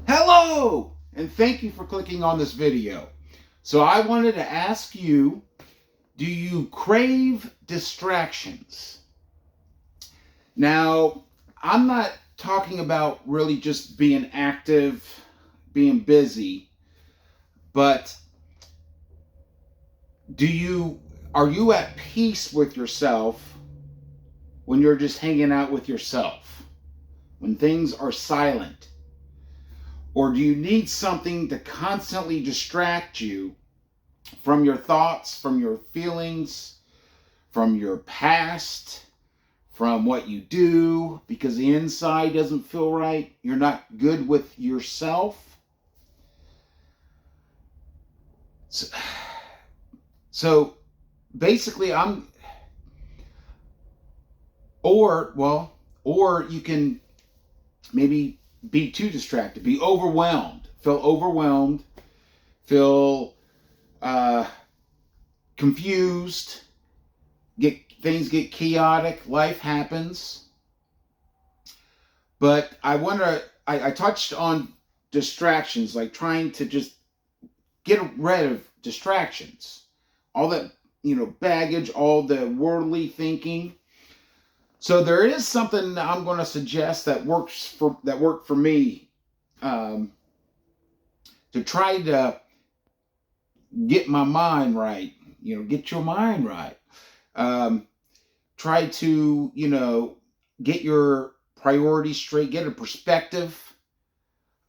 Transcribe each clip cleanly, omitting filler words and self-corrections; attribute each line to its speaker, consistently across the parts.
Speaker 1: Hello, and thank you for clicking on this video. So I wanted to ask you, do you crave distractions? Now, I'm not talking about really just being active, being busy, but are you at peace with yourself when you're just hanging out with yourself? When things are silent? Or do you need something to constantly distract you from your thoughts, from your feelings, from your past, from what you do, because the inside doesn't feel right? You're not good with yourself. So basically, or you can maybe be too distracted, be overwhelmed, feel confused, things get chaotic, life happens. But I touched on distractions, like trying to just get rid of distractions, all that, baggage, all the worldly thinking. So there is something I'm going to suggest that worked for me, to try to get my mind right. Get your mind right. Try to get your priorities straight, get a perspective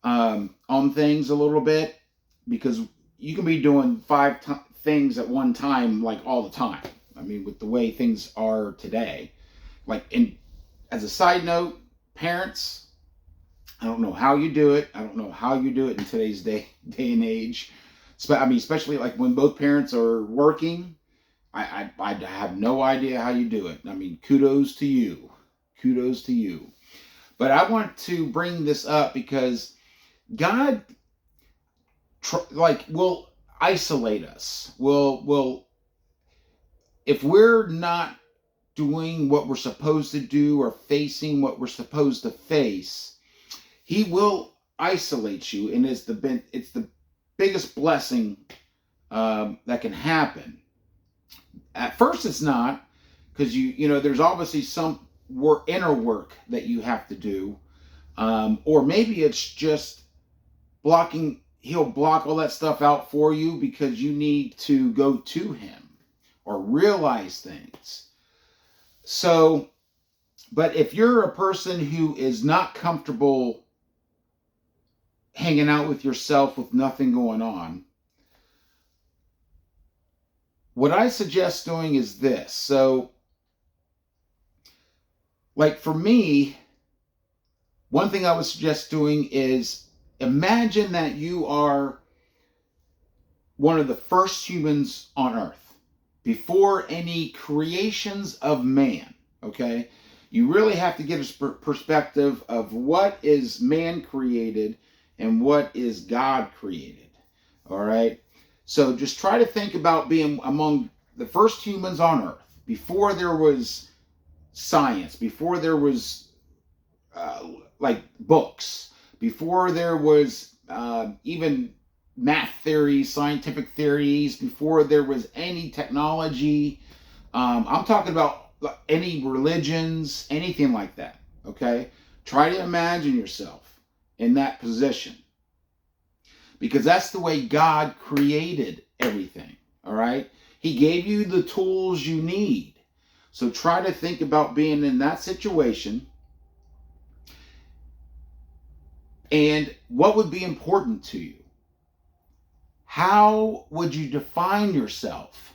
Speaker 1: on things a little bit, because you can be doing five things at one time, like all the time. I mean, with the way things are today. As a side note, parents, I don't know how you do it. I don't know how you do it in today's day and age. I mean, especially like when both parents are working. I have no idea how you do it. I mean, kudos to you. Kudos to you. But I want to bring this up because God, will isolate us. Will if we're not doing what we're supposed to do or facing what we're supposed to face, He will isolate you, and it's the biggest blessing that can happen. At first, it's not, because there's obviously some inner work that you have to do, or maybe it's just blocking. He'll block all that stuff out for you because you need to go to Him or realize things. So, but if you're a person who is not comfortable hanging out with yourself with nothing going on, what I suggest doing is this. So, like for me, one thing I would suggest doing is imagine that you are one of the first humans on Earth, before any creations of man, okay? You really have to get a perspective of what is man created and what is God created, all right? So just try to think about being among the first humans on Earth, before there was science, before there was like books, before there was even math theories, scientific theories, before there was any technology. I'm talking about any religions, anything like that, okay? Try to imagine yourself in that position, because that's the way God created everything, all right? He gave you the tools you need. So try to think about being in that situation, and what would be important to you. How would you define yourself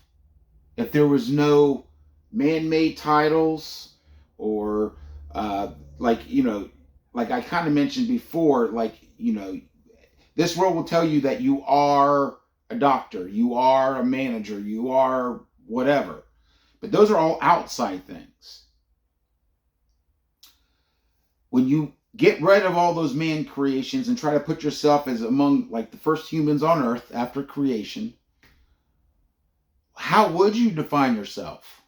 Speaker 1: if there was no man-made titles, or like I kind of mentioned before, this world will tell you that you are a doctor, you are a manager, you are whatever. But those are all outside things. When you get rid of all those man creations and try to put yourself as among like the first humans on Earth after creation, how would you define yourself?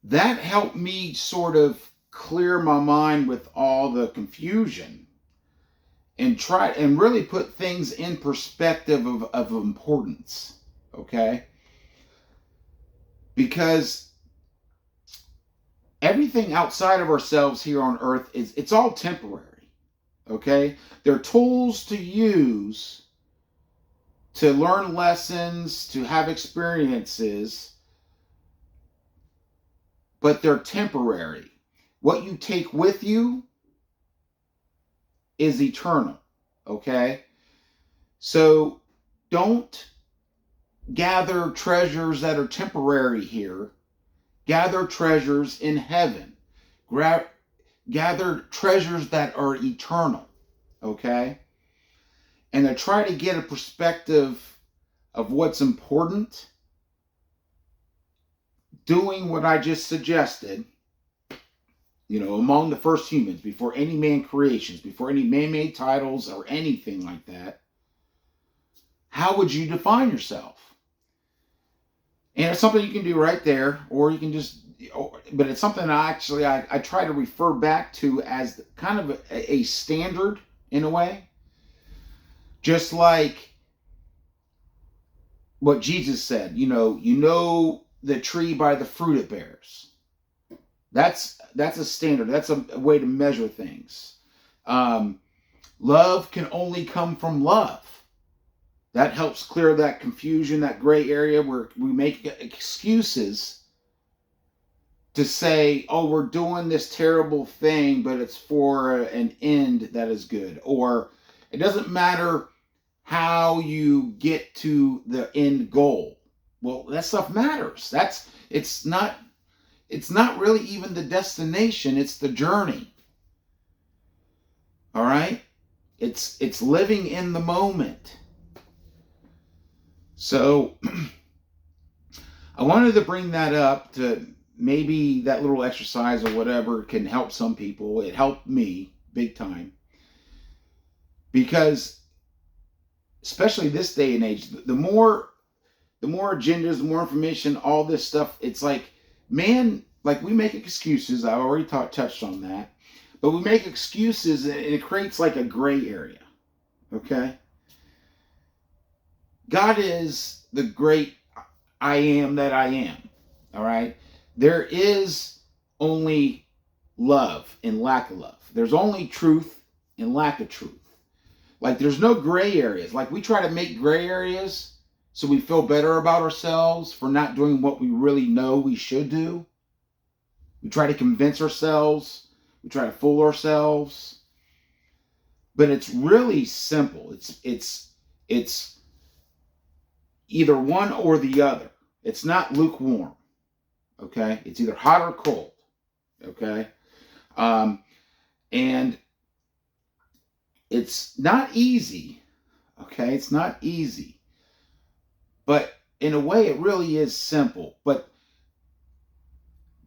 Speaker 1: That helped me sort of clear my mind with all the confusion and try and really put things in perspective of importance. Okay? Because everything outside of ourselves here on earth it's all temporary. Okay? They're tools to use to learn lessons, to have experiences, but they're temporary. What you take with you is eternal. Okay? So don't gather treasures that are temporary here. Gather treasures in heaven. Gather treasures that are eternal. Okay? And to try to get a perspective of what's important, doing what I just suggested, among the first humans, before any man creations, before any man-made titles or anything like that, how would you define yourself? And it's something you can do right there, or you can just, but it's something I try to refer back to as kind of a standard in a way. Just like what Jesus said, you know the tree by the fruit it bears. That's a standard. That's a way to measure things. Love can only come from love. That helps clear that confusion, that gray area where we make excuses to say, oh, we're doing this terrible thing, but it's for an end that is good. Or it doesn't matter how you get to the end goal. Well, that stuff matters. It's not really even the destination, it's the journey. All right? It's living in the moment. So I wanted to bring that up to maybe that little exercise or whatever can help some people. It helped me big time. Because especially this day and age, the more agendas, the more information, all this stuff, it's like, man, like we make excuses. I already touched on that. But we make excuses and it creates like a gray area. Okay? God is the great I am that I am. All right? There is only love and lack of love. There's only truth and lack of truth. Like there's no gray areas. Like we try to make gray areas so we feel better about ourselves for not doing what we really know we should do. We try to convince ourselves. We try to fool ourselves. But it's really simple. It's either one or the other. It's not lukewarm. Okay? It's either hot or cold. Okay? And it's not easy. Okay? It's not easy. But in a way, it really is simple. But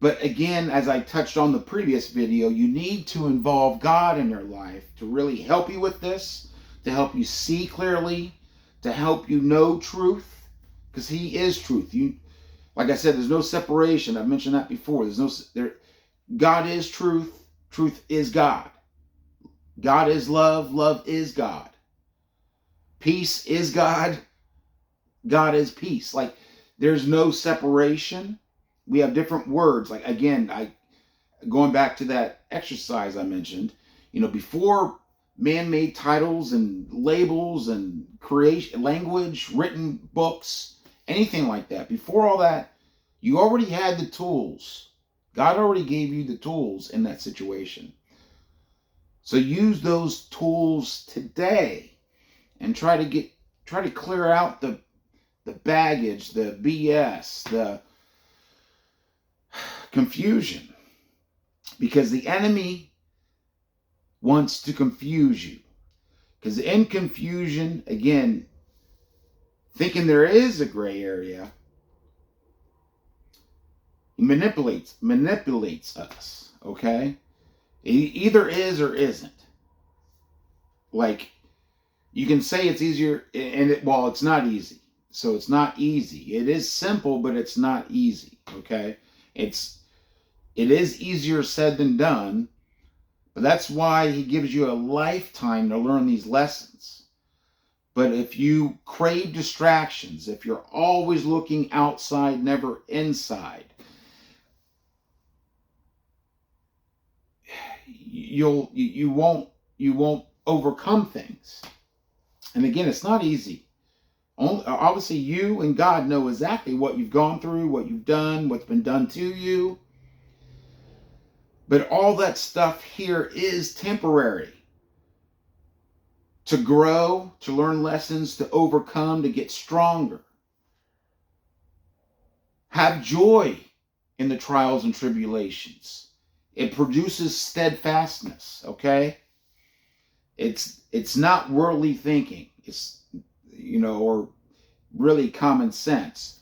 Speaker 1: again, as I touched on the previous video, you need to involve God in your life to really help you with this, to help you see clearly, to help you know truth, because He is truth. Like I said, there's no separation. I've mentioned that before. God is truth. Truth is God. God is love. Love is God. Peace is God. God is peace. Like there's no separation. We have different words. Like again, going back to that exercise I mentioned, before man-made titles and labels and creation, language, written books, anything like that. Before all that, you already had the tools. God already gave you the tools in that situation. So use those tools today and try to clear out the baggage, the BS, the confusion. Because the enemy wants to confuse you. Because in confusion, again, thinking there is a gray area, he manipulates us, okay? It either is or isn't. Like, you can say it's easier, and it's not easy. So it's not easy. It is simple, but it's not easy, okay? It's It is easier said than done, but that's why he gives you a lifetime to learn these lessons. But if you crave distractions, if you're always looking outside, never inside, you won't overcome things. And again, it's not easy. Obviously, you and God know exactly what you've gone through, what you've done, what's been done to you. But all that stuff here is temporary. To grow, to learn lessons, to overcome, to get stronger. Have joy in the trials and tribulations. It produces steadfastness, okay? It's not worldly thinking. It's, or really common sense.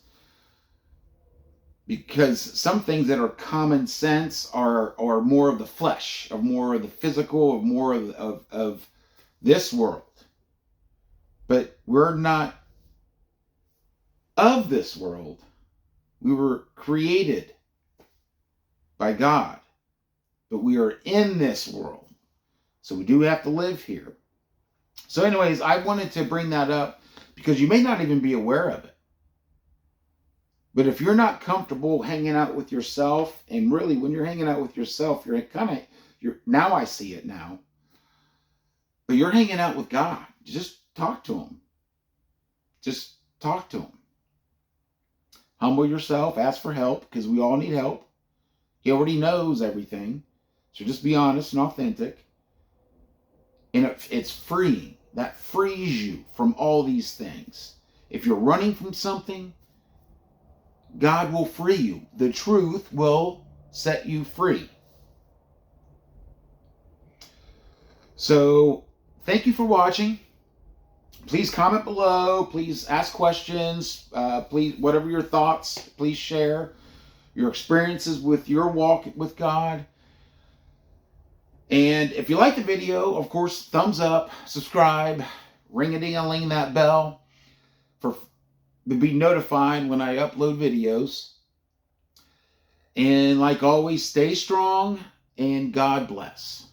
Speaker 1: Because some things that are common sense are more of the flesh, of more of the physical, of more of this world. But we're not of this world. We were created by God, but we are in this world. So we do have to live here. So anyways, I wanted to bring that up because you may not even be aware of it. But if you're not comfortable hanging out with yourself, and really when you're hanging out with yourself, you're now I see it now. But you're hanging out with God. Just talk to him. Just talk to him. Humble yourself, ask for help, because we all need help. He already knows everything. So just be honest and authentic. And it's freeing. That frees you from all these things. If you're running from something, God will free you. The truth will set you free. So, thank you for watching. Please comment below. Please ask questions. Please, whatever your thoughts, please share your experiences with your walk with God. And if you like the video, of course, thumbs up, subscribe, ring-a-ding-a-ling that bell to be notified when I upload videos. And like always, stay strong and God bless.